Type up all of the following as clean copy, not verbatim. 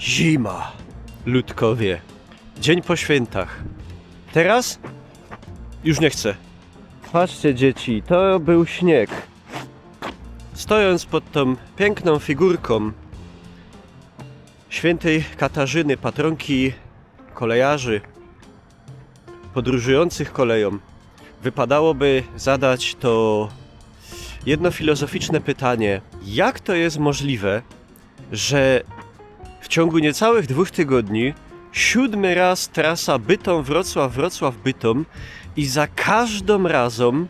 Zima, ludkowie. Dzień po świętach. Teraz? Już nie chcę. Patrzcie, dzieci, to był śnieg. Stojąc pod tą piękną figurką świętej Katarzyny, patronki kolejarzy, podróżujących koleją, wypadałoby zadać to jedno filozoficzne pytanie. Jak to jest możliwe, że w ciągu niecałych 2 tygodni 7. raz trasa Bytom-Wrocław, Wrocław-Bytom i za każdym razem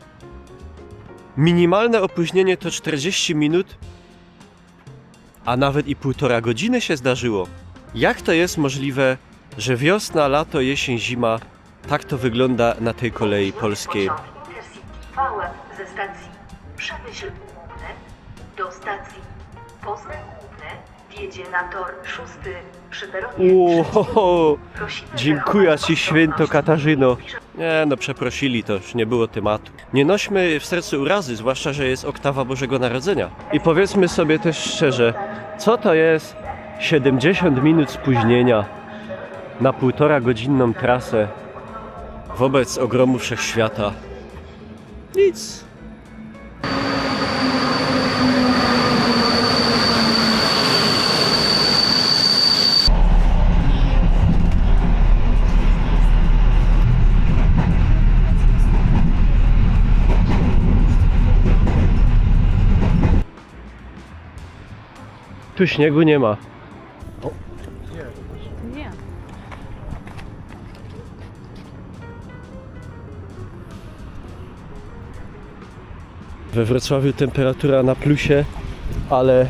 minimalne opóźnienie to 40 minut, a nawet i 1,5 godziny się zdarzyło. Jak to jest możliwe, że wiosna, lato, jesień, zima, tak to wygląda na tej kolei polskiej? Intercity Wałęs ze stacji Przemyśl-Główne do stacji Poznań Główne wjedzie na tor 6 przy peronie. Oho, dziękuję Ci, święto Katarzyno. Nie no, przeprosili, to już nie było tematu. Nie nośmy w sercu urazy, zwłaszcza, że jest oktawa Bożego Narodzenia. I powiedzmy sobie też szczerze, co to jest 70 minut spóźnienia na 1,5-godzinną trasę wobec ogromu wszechświata? Nic. Tu śniegu nie ma. Nie. We Wrocławiu temperatura na plusie, ale...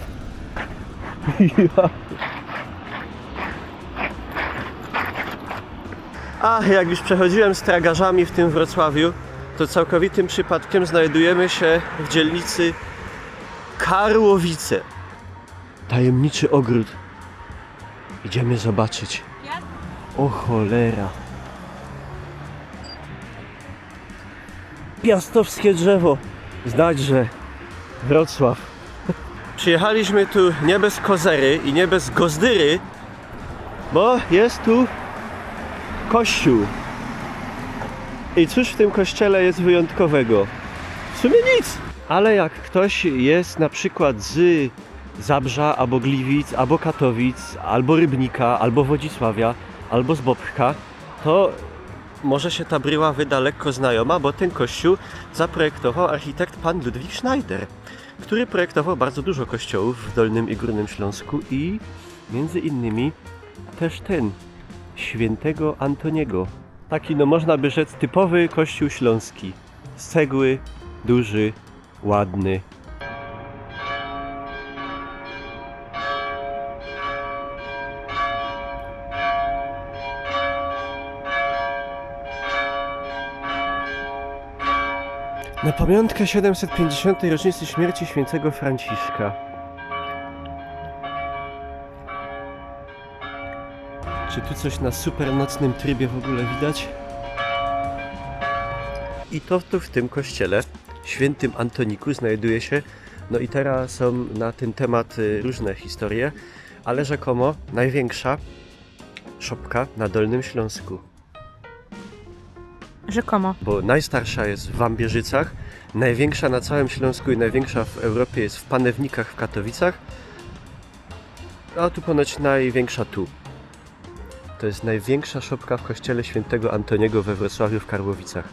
A jak już przechodziłem z tragarzami w tym Wrocławiu, to całkowitym przypadkiem znajdujemy się w dzielnicy Karłowice. Tajemniczy ogród. Idziemy zobaczyć. O cholera. Piastowskie drzewo. Znać, że Wrocław. Przyjechaliśmy tu nie bez kozery i nie bez gozdyry, bo jest tu kościół. I cóż w tym kościele jest wyjątkowego? W sumie nic. Ale jak ktoś jest na przykład z Zabrza, albo Gliwic, albo Katowic, albo Rybnika, albo Wodzisławia, albo z Bobka, to może się ta bryła wyda lekko znajoma, bo ten kościół zaprojektował architekt pan Ludwik Schneider, który projektował bardzo dużo kościołów w Dolnym i Górnym Śląsku i między innymi też ten, świętego Antoniego. Taki, no można by rzec, typowy kościół śląski. Z cegły, duży, ładny. Na pamiątkę 750. rocznicy śmierci świętego Franciszka. Czy tu coś na super nocnym trybie w ogóle widać? I to tu w tym kościele, świętym Antoniku, znajduje się, no i teraz są na ten temat różne historie, ale rzekomo największa szopka na Dolnym Śląsku. Rzekomo. Bo najstarsza jest w Wambierzycach, największa na całym Śląsku i największa w Europie jest w Panewnikach w Katowicach, a tu ponoć największa tu. To jest największa szopka w kościele świętego Antoniego we Wrocławiu w Karłowicach.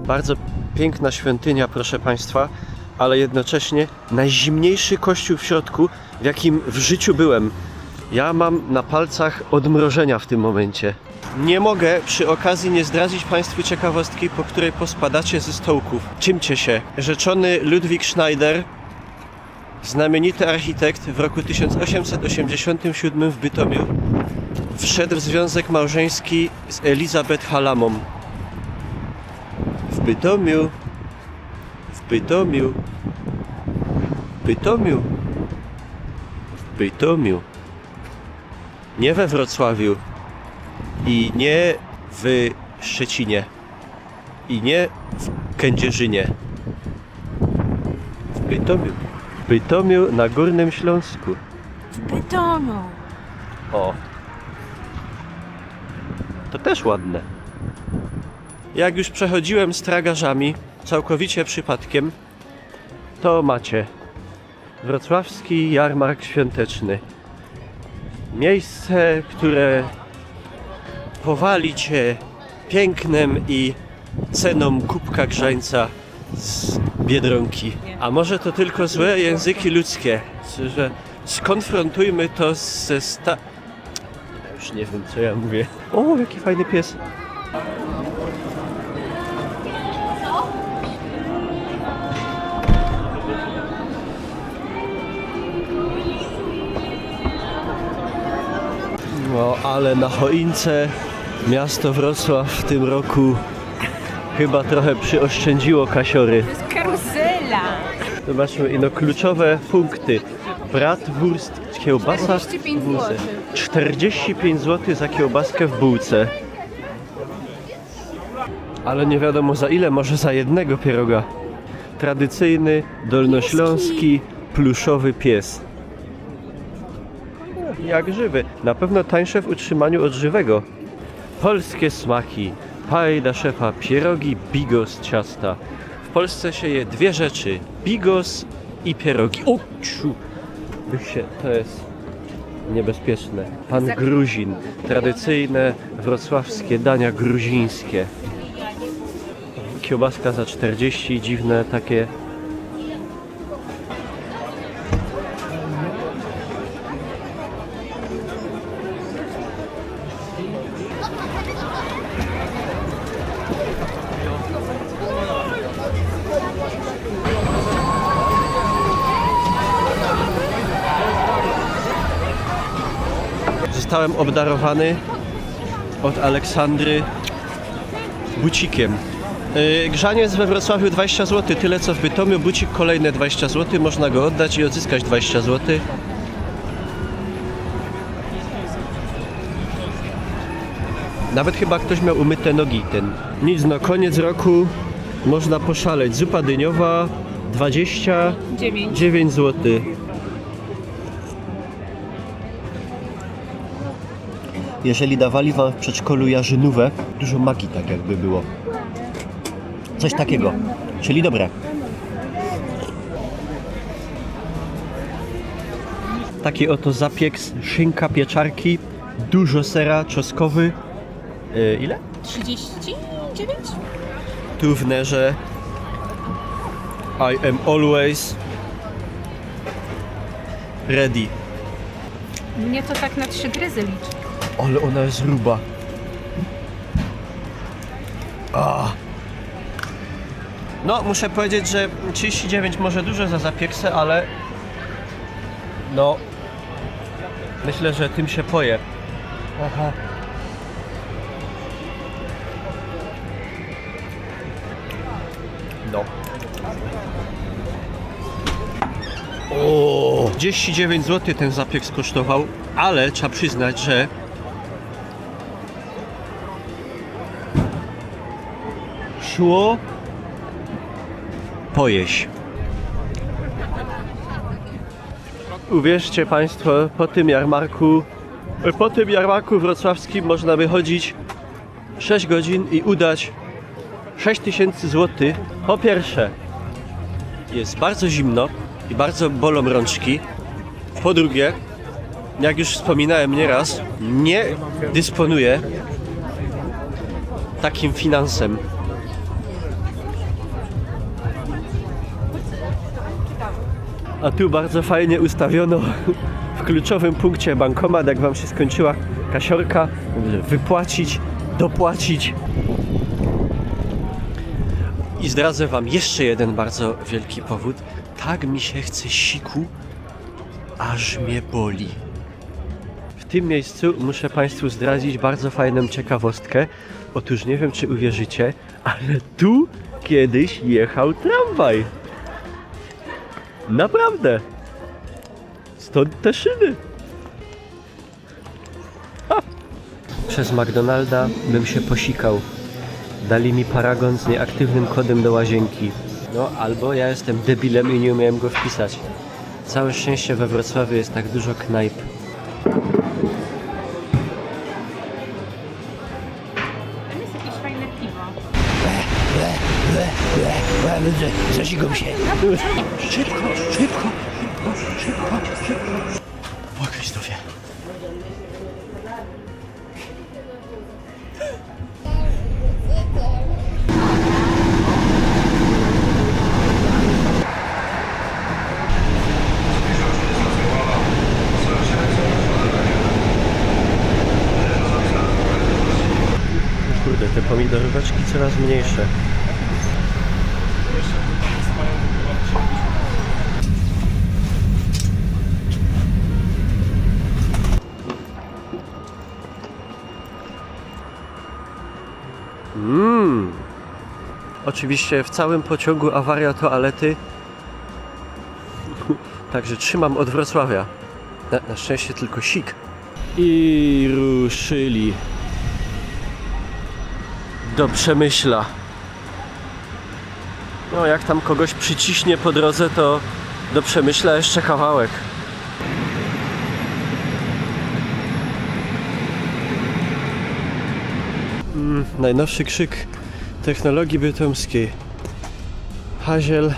Bardzo piękna świątynia, proszę Państwa, ale jednocześnie najzimniejszy kościół w środku, w jakim w życiu byłem. Ja mam na palcach odmrożenia w tym momencie. Nie mogę przy okazji nie zdradzić Państwu ciekawostki, po której pospadacie ze stołków. Czymcie się? Rzeczony Ludwik Schneider, znamienity architekt, w roku 1887 w Bytomiu wszedł w związek małżeński z Elizabeth Hallamą. W Bytomiu, w Bytomiu, w Bytomiu, w Bytomiu, nie we Wrocławiu i nie w Szczecinie i nie w Kędzierzynie, w Bytomiu, w Bytomiu na Górnym Śląsku. W Bytomiu. O, to też ładne. Jak już przechodziłem z tragarzami, całkowicie przypadkiem, to macie wrocławski jarmark świąteczny. Miejsce, które powali cię pięknem i ceną kubka grzańca z Biedronki. A może to tylko złe języki ludzkie, że skonfrontujmy to Ja już nie wiem, co ja mówię. O, jaki fajny pies. No, ale na choince miasto Wrocław w tym roku chyba trochę przyoszczędziło kasiory. To jest karuzela. Zobaczmy, ino kluczowe punkty. Bratwurst, kiełbasa 45 w bułce. zł. 45 zł za kiełbaskę w bułce. Ale nie wiadomo za ile, może za jednego pieroga. Tradycyjny, dolnośląski, pluszowy pies. Jak żywy. Na pewno tańsze w utrzymaniu od żywego. Polskie smaki. Pajda szefa, pierogi, bigos, ciasta. W Polsce się je dwie rzeczy. Bigos i pierogi. O, ciu. To jest niebezpieczne. Pan Gruzin. Tradycyjne wrocławskie dania gruzińskie. Kiełbaska za 40, dziwne takie. Zostałem obdarowany od Aleksandry bucikiem. Grzaniec we Wrocławiu 20 zł, tyle co w Bytomiu, bucik kolejne 20 zł, można go oddać i odzyskać 20 zł. Nawet chyba ktoś miał umyte nogi ten. Nic, no koniec roku można poszaleć. Zupa dyniowa 29 zł. Jeżeli dawali wam w przedszkolu jarzynówę, dużo magii tak jakby było. Coś takiego, czyli dobre. Taki oto zapiek z szynka pieczarki, dużo sera czosnkowy. Ile? 39? Tu w nerze I am always ready. Mnie to tak na 3 gryzy liczy. Ale ona jest gruba. No, muszę powiedzieć, że 39 może dużo za zapieksę, ale no myślę, że tym się poje. Aha. No. O, 39 zł ten zapiek skosztował, ale trzeba przyznać, że szło pojeść. Uwierzcie Państwo, po tym jarmarku wrocławskim można wychodzić 6 godzin i udać 6000 zł. Po pierwsze, jest bardzo zimno i bardzo bolą rączki. Po drugie, jak już wspominałem nieraz, nie dysponuję takim finansem. A tu bardzo fajnie ustawiono w kluczowym punkcie bankomat, jak wam się skończyła kasiorka, wypłacić, dopłacić. I zdradzę wam jeszcze jeden bardzo wielki powód. Tak mi się chce siku, aż mnie boli. W tym miejscu muszę Państwu zdradzić bardzo fajną ciekawostkę. Otóż nie wiem, czy uwierzycie, ale tu kiedyś jechał tramwaj. Naprawdę. Stąd te szyny. Ha. Przez McDonalda bym się posikał. Dali mi paragon z nieaktywnym kodem do łazienki. No, albo ja jestem debilem i nie umiałem go wpisać. Całe szczęście we Wrocławiu jest tak dużo knajp. Tam jest jakieś fajne piwo. Zasigam się. Szybko. O Krzysztofie. Kurde, te pomidoróweczki coraz mniejsze. Oczywiście w całym pociągu awaria toalety. Także trzymam od Wrocławia. Na szczęście tylko sik. I ruszyli do Przemyśla. No jak tam kogoś przyciśnie po drodze, to do Przemyśla jeszcze kawałek. Najnowszy krzyk technologii bytomskiej. Haziel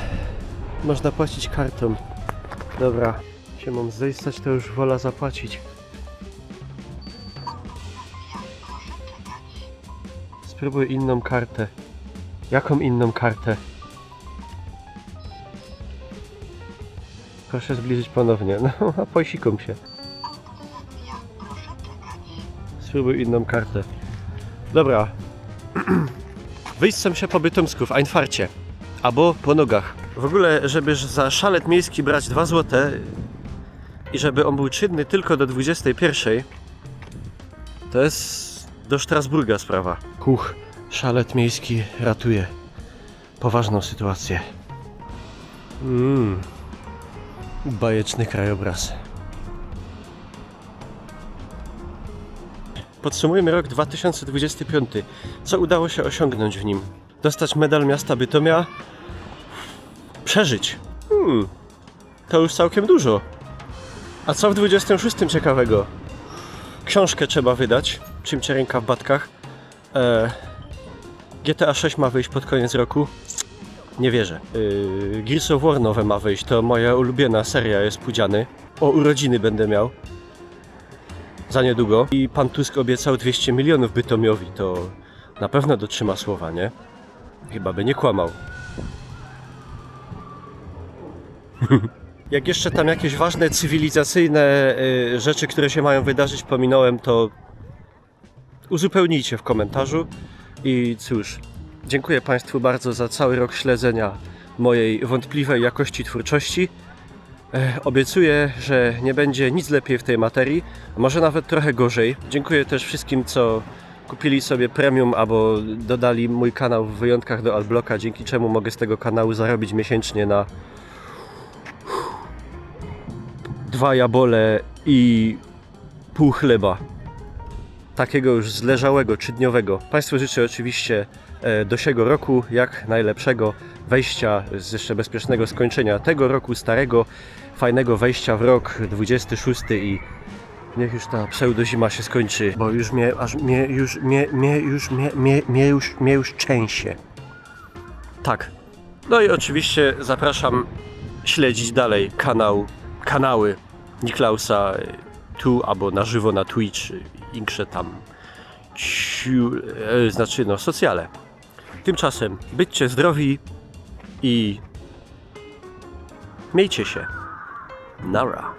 można płacić kartą. Dobra, się mam zejstać, to już wola zapłacić. Spróbuj inną kartę. Jaką inną kartę? Proszę zbliżyć ponownie. No, a posikom się. Spróbuj inną kartę. Dobra. Wyjść sam się po bytomsku w Einfarcie. Albo po nogach. W ogóle, żeby za szalet miejski brać 2 zł i żeby on był czynny tylko do 21, to jest do Strasburga sprawa. Szalet miejski ratuje poważną sytuację. Bajeczny krajobraz. Podsumujmy rok 2025. Co udało się osiągnąć w nim? Dostać medal miasta Bytomia? Przeżyć. To już całkiem dużo. A co w 26 ciekawego? Książkę trzeba wydać. Trzymcie ręka w batkach. GTA 6 ma wyjść pod koniec roku. Nie wierzę. Gears of War nowe ma wyjść. To moja ulubiona seria jest Pudziany. O urodziny będę miał. Za niedługo. I pan Tusk obiecał 200 milionów Bytomiowi. To na pewno dotrzyma słowa, nie? Chyba by nie kłamał. Jak jeszcze tam jakieś ważne cywilizacyjne rzeczy, które się mają wydarzyć, pominąłem, to uzupełnijcie w komentarzu. I cóż, dziękuję Państwu bardzo za cały rok śledzenia mojej wątpliwej jakości twórczości. Obiecuję, że nie będzie nic lepiej w tej materii, a może nawet trochę gorzej. Dziękuję też wszystkim, co kupili sobie premium albo dodali mój kanał w wyjątkach do Adblocka, dzięki czemu mogę z tego kanału zarobić miesięcznie na 2 jabole i pół chleba. Takiego już zleżałego, 3-dniowego. Państwu życzę oczywiście do siego roku jak najlepszego wejścia, z jeszcze bezpiecznego skończenia tego roku starego, fajnego wejścia w rok 26 i niech już ta pseudozima się skończy, bo już mnie już trzęsie. Tak. No i oczywiście zapraszam śledzić dalej kanały Niklausa tu albo na żywo na Twitch, insze tam socjale. Tymczasem bądźcie zdrowi i miejcie się. Nara.